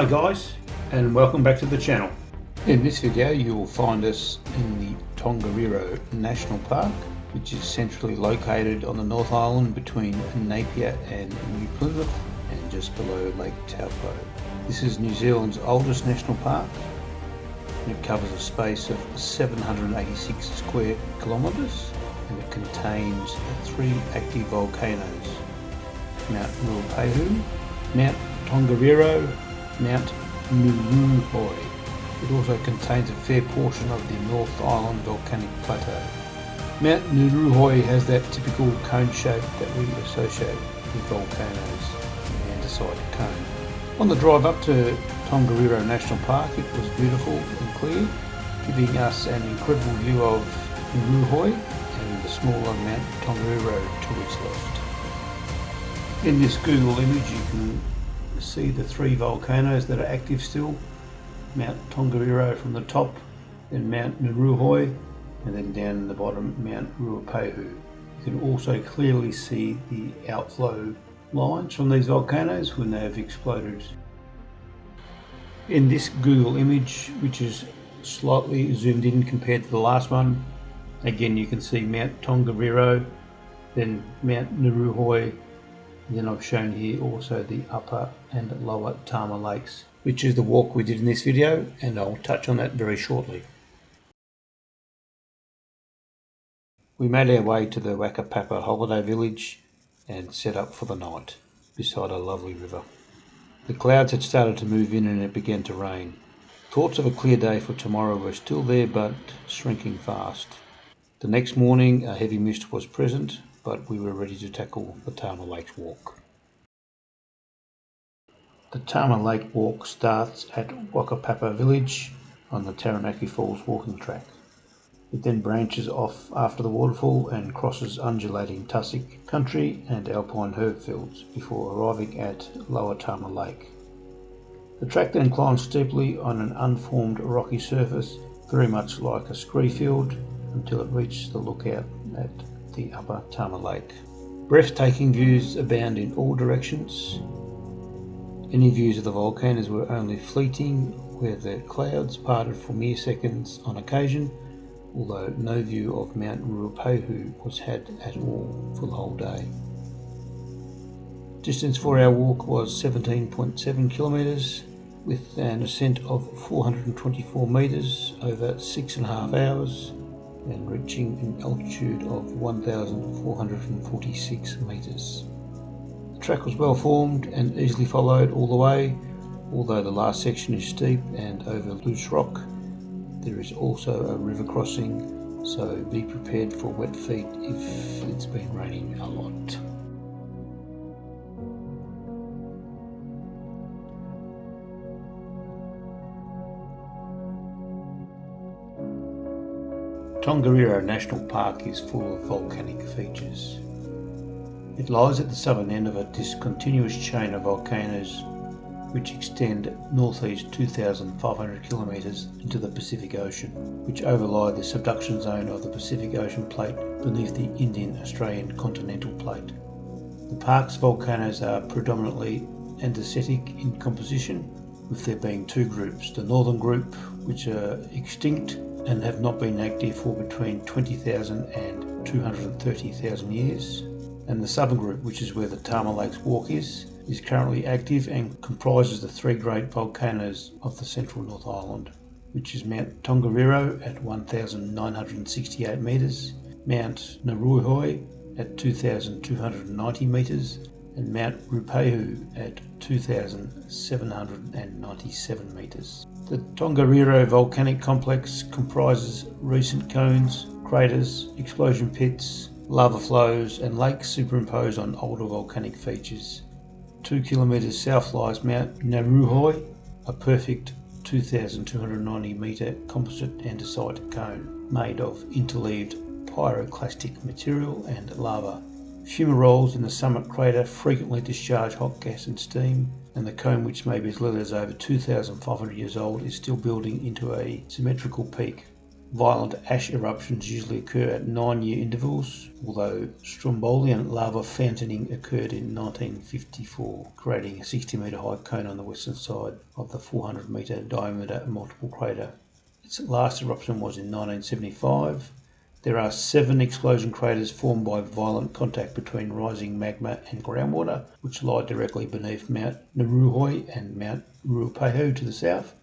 Hi guys, and welcome back to the channel. In this video you will find us in the Tongariro National Park, which is centrally located on the North Island between Napier and New Plymouth and just below Lake Taupo. This is New Zealand's oldest national park and it covers a space of 786 square kilometres and it contains 3 active volcanoes: Mount Ruapehu, Mount Tongariro, Mount Nguruhoi. It also contains a fair portion of the North Island volcanic plateau. Mount Nguruhoi has that typical cone shape that we associate with volcanoes, the andesite cone. On the drive up to Tongariro National Park, it was beautiful and clear, giving us an incredible view of Nguruhoi and the smaller Mount Tongariro to its left. In this Google image you can see the 3 volcanoes that are active still: Mount Tongariro from the top, then Mount Nguruhoi, and then down in the bottom Mount Ruapehu. You can also clearly see the outflow lines from these volcanoes when they have exploded. In this Google image, which is slightly zoomed in compared to the last one, again you can see Mount Tongariro, then Mount Nguruhoi. Then I've shown here also the upper and lower Tama Lakes, which is the walk we did in this video, and I'll touch on that very shortly. We made our way to the Wakapapa holiday village and set up for the night beside a lovely river. The clouds had started to move in and it began to rain. Thoughts of a clear day for tomorrow were still there but shrinking fast. The next morning a heavy mist was present, but we were ready to tackle the Tama Lakes Walk. The Tama Lake Walk starts at Wakapapa village on the Taranaki Falls walking track. It then branches off after the waterfall and crosses undulating tussock country and alpine herb fields before arriving at Lower Tama Lake. The track then climbs steeply on an unformed rocky surface, very much like a scree field, until it reaches the lookout at the upper Tama Lake. Breathtaking views abound in all directions. Any views of the volcanoes were only fleeting, where the clouds parted for mere seconds on occasion, although no view of Mount Ruapehu was had at all for the whole day. Distance for our walk was 17.7 kilometres, with an ascent of 424 metres over 6.5 hours, and reaching an altitude of 1,446 metres. The track was well formed and easily followed all the way, although the last section is steep and over loose rock. There is also a river crossing, so be prepared for wet feet if it's been raining a lot. Tongariro National Park is full of volcanic features. It lies at the southern end of a discontinuous chain of volcanoes which extend northeast 2,500 kilometres into the Pacific Ocean, which overlie the subduction zone of the Pacific Ocean plate beneath the Indian-Australian continental plate. The park's volcanoes are predominantly andesitic in composition, with there being 2 groups: the northern group, which are extinct and have not been active for between 20,000 and 230,000 years, and the southern group, which is where the Tama Lakes Walk is currently active and comprises the 3 great volcanoes of the central North Island, which is Mount Tongariro at 1,968 metres, Mount Nguruhoi at 2,290 metres, and Mount Ruapehu at 2,797 metres. The Tongariro volcanic complex comprises recent cones, craters, explosion pits, lava flows and lakes superimposed on older volcanic features. 2 kilometres south lies Mount Nguruhoi, a perfect 2,290 metre composite andesite cone made of interleaved pyroclastic material and lava. Fumaroles in the summit crater frequently discharge hot gas and steam, and the cone, which may be as little as over 2,500 years old, is still building into a symmetrical peak. Violent ash eruptions usually occur at 9-year intervals, although Strombolian lava fountaining occurred in 1954, creating a 60-metre high cone on the western side of the 400-metre diameter multiple crater. Its last eruption was in 1975. There are 7 explosion craters formed by violent contact between rising magma and groundwater, which lie directly beneath Mount Naruhoi and Mount Ruapehu to the south.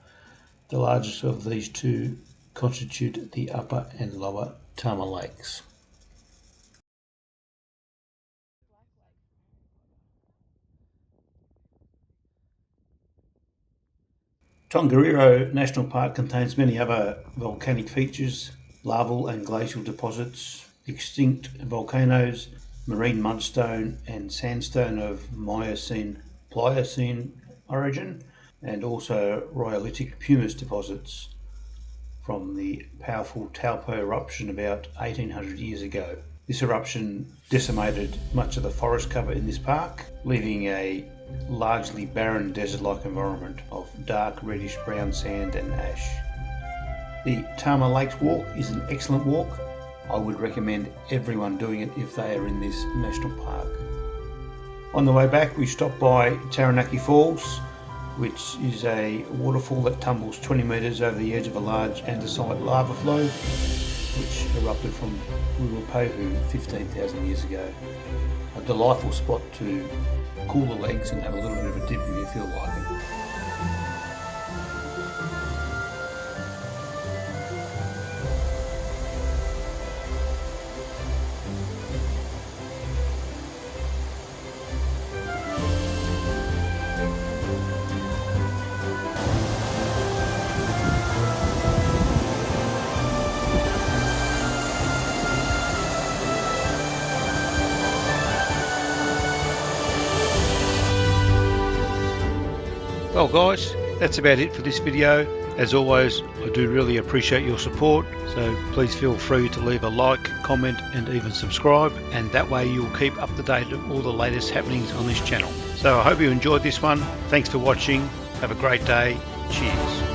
The largest of these two constitute the upper and lower Tama Lakes. Tongariro National Park contains many other volcanic features, laval and glacial deposits, extinct volcanoes, marine mudstone and sandstone of Miocene-Pliocene origin, and also rhyolitic pumice deposits from the powerful Taupo eruption about 1800 years ago. This eruption decimated much of the forest cover in this park, leaving a largely barren desert-like environment of dark reddish brown sand and ash. The Tama Lakes Walk is an excellent walk. I would recommend everyone doing it if they are in this national park. On the way back we stopped by Taranaki Falls, which is a waterfall that tumbles 20 metres over the edge of a large andesite lava flow which erupted from Ruapehu 15,000 years ago. A delightful spot to cool the legs and have a little bit of a dip if you feel like it. Well guys, that's about it for this video. As always, I do really appreciate your support, so please feel free to leave a like, comment and even subscribe, and that way you'll keep up to date on all the latest happenings on this channel. So I hope you enjoyed this one. Thanks for watching. Have a great day. Cheers.